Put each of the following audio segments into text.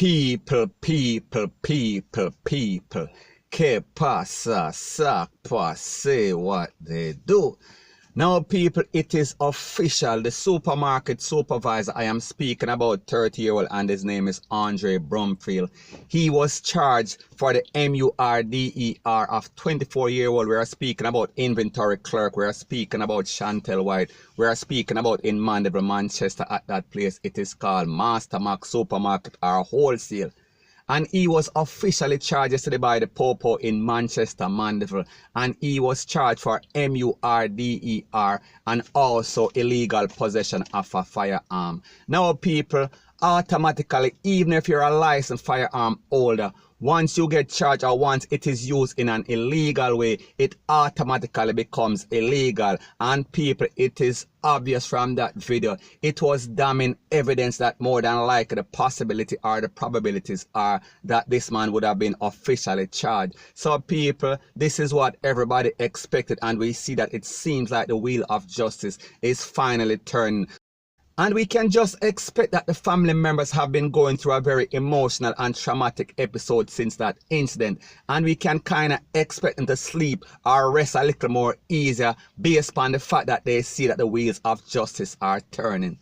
People. Que pasa, sakpa, say what they do. Now, people, it is official. The supermarket supervisor, I am speaking about 30-year-old, and his name is Andre Brumfield. He was charged for the MVRD3RER of 24-year-old. We are speaking about inventory clerk. We are speaking about Chantel White. We are speaking about in Mandeville, Manchester, at that place. It is called Master Max Supermarket or Wholesale. And he was officially charged yesterday by the Popo in Manchester, Mandeville. And he was charged for MVRD3RER and also illegal possession of a firearm. Now, people, automatically, even if you're a licensed firearm holder, once you get charged or once it is used in an illegal way, it automatically becomes illegal. And people, it is obvious from that video, it was damning evidence that more than likely the possibility or the probabilities are that this man would have been officially charged. So people, this is what everybody expected, and we see that it seems like the wheel of justice is finally turning. And we can just expect that the family members have been going through a very emotional and traumatic episode since that incident. And we can kind of expect them to sleep or rest a little more easier based upon the fact that they see that the wheels of justice are turning.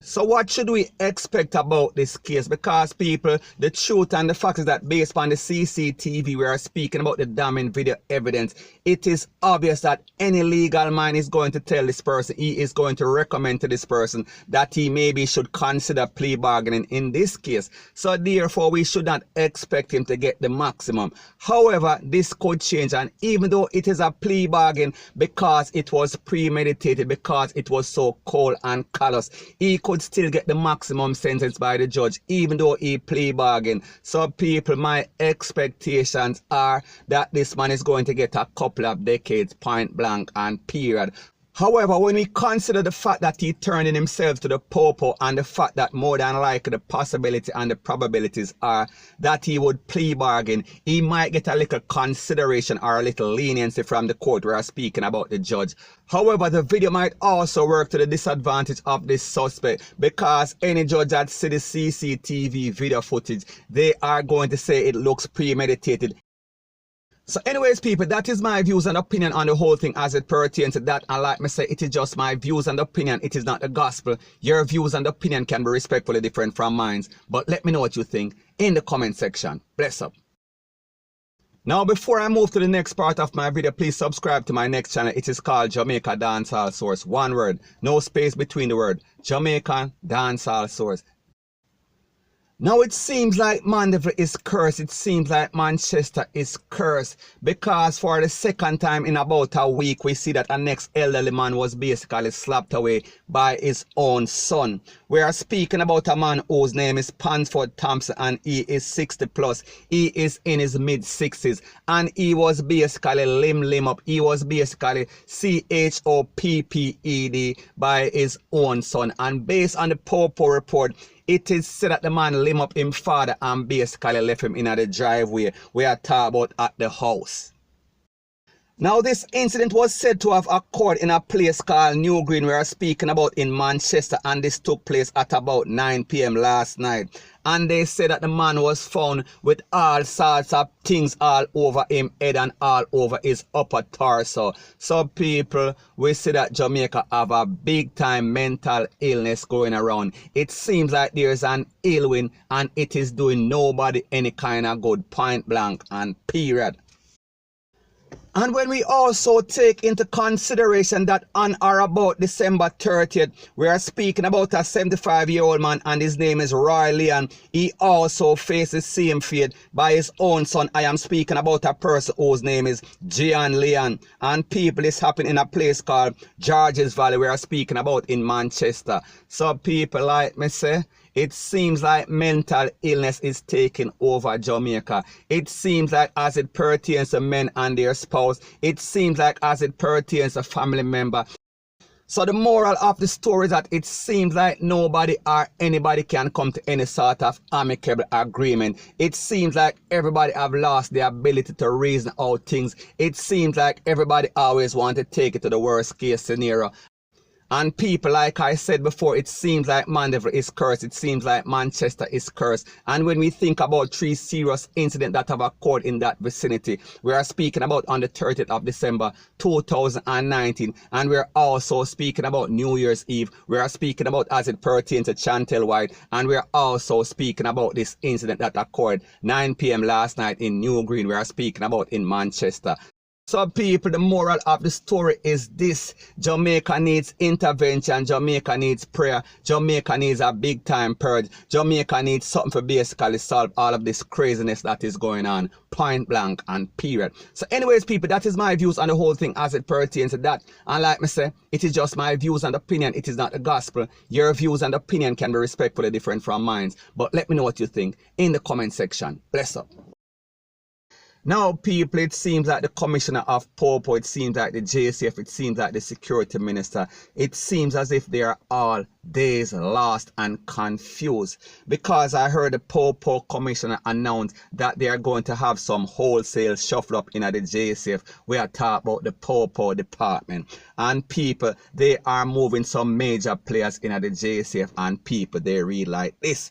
So what should we expect about this case? Because people, the truth and the fact is that based on the CCTV, we are speaking about the damning video evidence. It is obvious that any legal man is going to tell this person, he is going to recommend to this person that he maybe should consider plea bargaining in this case. So therefore, we should not expect him to get the maximum. However, this could change, and even though it is a plea bargain because it was premeditated, because it was so cold and callous, he could still get the maximum sentence by the judge even though he plea bargain. So people, my expectations are that this man is going to get a couple of decades point blank and period. However, when we consider the fact that he turned in himself to the Popo and the fact that more than likely the possibility and the probabilities are that he would plea bargain, he might get a little consideration or a little leniency from the court. We are speaking about the judge. However, the video might also work to the disadvantage of this suspect, because any judge that sees the CCTV video footage, they are going to say it looks premeditated. So anyways, people, that is my views and opinion on the whole thing as it pertains to that. And like me say, it is just my views and opinion. It is not the gospel. Your views and opinion can be respectfully different from mine. But let me know what you think in the comment section. Bless up. Now, before I move to the next part of my video, please subscribe to my next channel. It is called Jamaica Dancehall Source. One word, no space between the word. Jamaican Dancehall Source. Now it seems like Mandeville is cursed. It seems like Manchester is cursed, because for the second time in about a week, we see that a next elderly man was basically slapped away by his own son. We are speaking about a man whose name is Pansford Thompson, and he is 60 plus. He is in his mid-60s, and he was basically limb up. He was basically CHOPPED by his own son. And based on the Popo report, it is said that the man limb up him father and basically left him in the driveway we are talking about at the house. Now, this incident was said to have occurred in a place called New Green we are speaking about in Manchester, and this took place at about 9 p.m. last night. And they said that the man was found with all sorts of things all over him head and all over his upper torso. So people, we see that Jamaica have a big time mental illness going around. It seems like there's an ill wind, and it is doing nobody any kind of good, point blank and period. And when we also take into consideration that on or about December 30th, we are speaking about a 75-year-old man, and his name is Roy Leon. He also faces the same fate by his own son. I am speaking about a person whose name is Gian Leon. And people, this happened in a place called Georges Valley we are speaking about in Manchester. So people, like me say, it seems like mental illness is taking over Jamaica. It seems like as it pertains to men and their spouse, it seems like as it pertains to family member. So the moral of the story is that it seems like nobody or anybody can come to any sort of amicable agreement. It seems like everybody have lost the ability to reason out things. It seems like everybody always wants to take it to the worst case scenario. And people, like I said before, it seems like Mandeville is cursed. It seems like Manchester is cursed. And when we think about 3 serious incidents that have occurred in that vicinity, we are speaking about on the 30th of December 2019. And we're also speaking about New Year's Eve. We are speaking about as it pertains to Chantel White. And we're also speaking about this incident that occurred 9 p.m. last night in New Green. We are speaking about in Manchester. So people, the moral of the story is this: Jamaica needs intervention, Jamaica needs prayer, Jamaica needs a big time purge, Jamaica needs something to basically solve all of this craziness that is going on, point blank and period. So anyways people, that is my views on the whole thing as it pertains to that. And like me say, it is just my views and opinion, it is not the gospel. Your views and opinion can be respectfully different from mine, but let me know what you think in the comment section. Bless up. Now, people, it seems like the commissioner of Popo, it seems like the JCF, it seems like the security minister, it seems as if they are all days lost and confused, because I heard the Popo commissioner announce that they are going to have some wholesale shuffle up in the JCF. We are talking about the Popo department, and people, they are moving some major players in the JCF, and people, they read like this.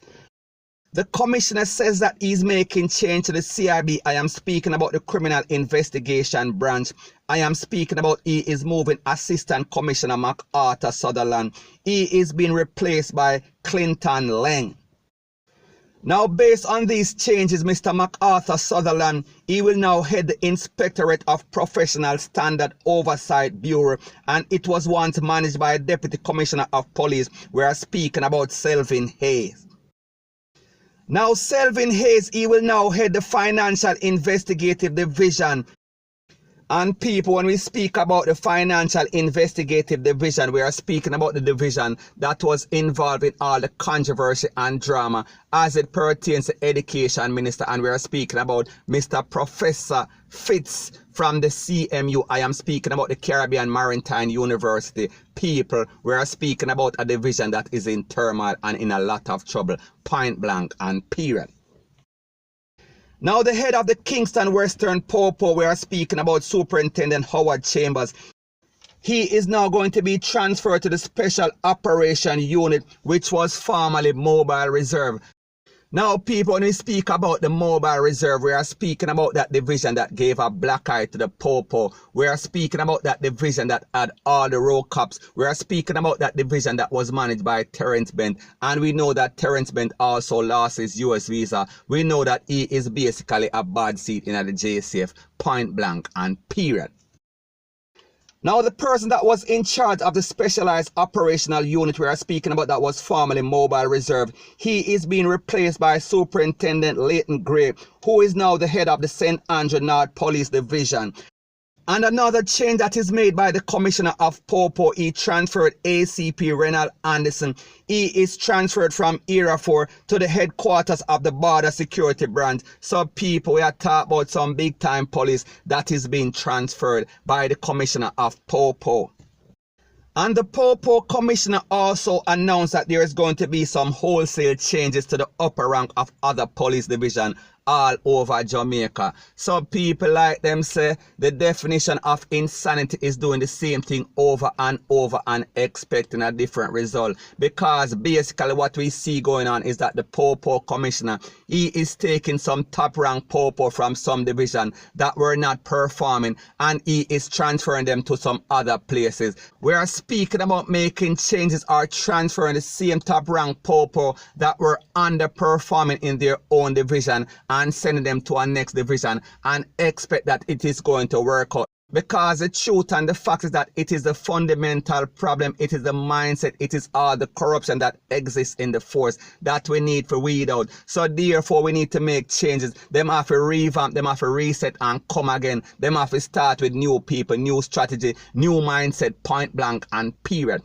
The commissioner says that he's making change to the CIB. I am speaking about the criminal investigation branch. I am speaking about he is moving Assistant Commissioner MacArthur Sutherland. He is being replaced by Clinton Leng. Now, based on these changes, Mr. MacArthur Sutherland, he will now head the Inspectorate of Professional Standard Oversight Bureau, and it was once managed by a Deputy Commissioner of Police. We are speaking about Selvin Hayes. Now, Selvin Hayes, he will now head the Financial Investigative Division. And people, when we speak about the Financial Investigative Division, we are speaking about the division that was involved in all the controversy and drama as it pertains to Education Minister. And we are speaking about Mr. Professor Fitz from the CMU. I am speaking about the Caribbean Maritime University. People, we are speaking about a division that is in turmoil and in a lot of trouble, point blank and period. Now, the head of the Kingston Western Popo, we are speaking about Superintendent Howard Chambers. He is now going to be transferred to the Special Operation Unit, which was formerly Mobile Reserve. Now, people, when we speak about the Mobile Reserve, we are speaking about that division that gave a black eye to the Popo. We are speaking about that division that had all the road cops. We are speaking about that division that was managed by Terence Bent. And we know that Terence Bent also lost his US visa. We know that he is basically a bad seat in the JCF, point blank and period. Now, the person that was in charge of the Specialized Operational Unit we are speaking about that was formerly Mobile Reserve, he is being replaced by Superintendent Leighton Gray, who is now the head of the St. Andrew North Police Division. And another change that is made by the Commissioner of Popo, he transferred ACP Rana Anderson. He is transferred from Era 4 to the headquarters of the Border Security Branch. So people, we are talking about some big time police that is being transferred by the Commissioner of Popo. And the Popo Commissioner also announced that there is going to be some wholesale changes to the upper rank of other police division all over Jamaica. So people, like them say, the definition of insanity is doing the same thing over and over and expecting a different result. Because basically what we see going on is that the Popo Commissioner, he is taking some top rank Popo from some division that were not performing, and he is transferring them to some other places. We are speaking about making changes or transferring the same top rank Popo that were underperforming in their own division and sending them to our next division and expect that it is going to work out. Because the truth and the fact is that it is the fundamental problem, it is the mindset, it is all the corruption that exists in the force that we need to weed out. So therefore we need to make changes. Them have to revamp, them have to reset and come again. Them have to start with new people, new strategy, new mindset, point blank and period.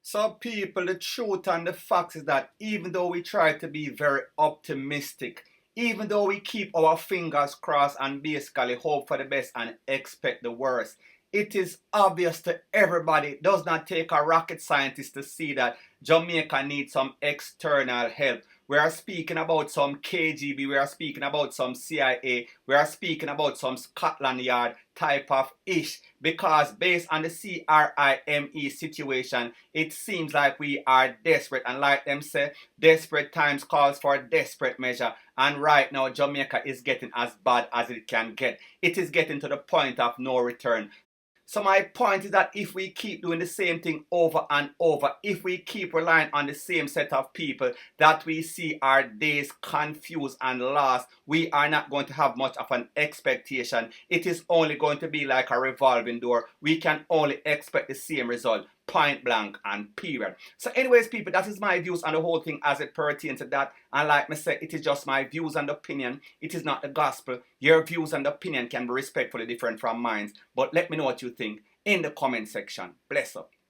So people, the truth and the fact is that even though we try to be very optimistic, even though we keep our fingers crossed and basically hope for the best and expect the worst, it is obvious to everybody, it does not take a rocket scientist to see that Jamaica needs some external help. we are speaking about some KGB, we are speaking about some CIA, we are speaking about some Scotland Yard type of ish, because based on the CRIME situation, it seems like we are desperate, and like them say, desperate times calls for desperate measure. And right now Jamaica is getting as bad as it can get. It is getting to the point of no return. So my point is that if we keep doing the same thing over and over, if we keep relying on the same set of people, that we see our days confused and lost, we are not going to have much of an expectation. It is only going to be like a revolving door. We can only expect the same result. Point blank and period. So anyways, people, that is my views on the whole thing as it pertains to that. And like I said, it is just my views and opinion. It is not the gospel. Your views and opinion can be respectfully different from mine. But let me know what you think in the comment section. Bless up.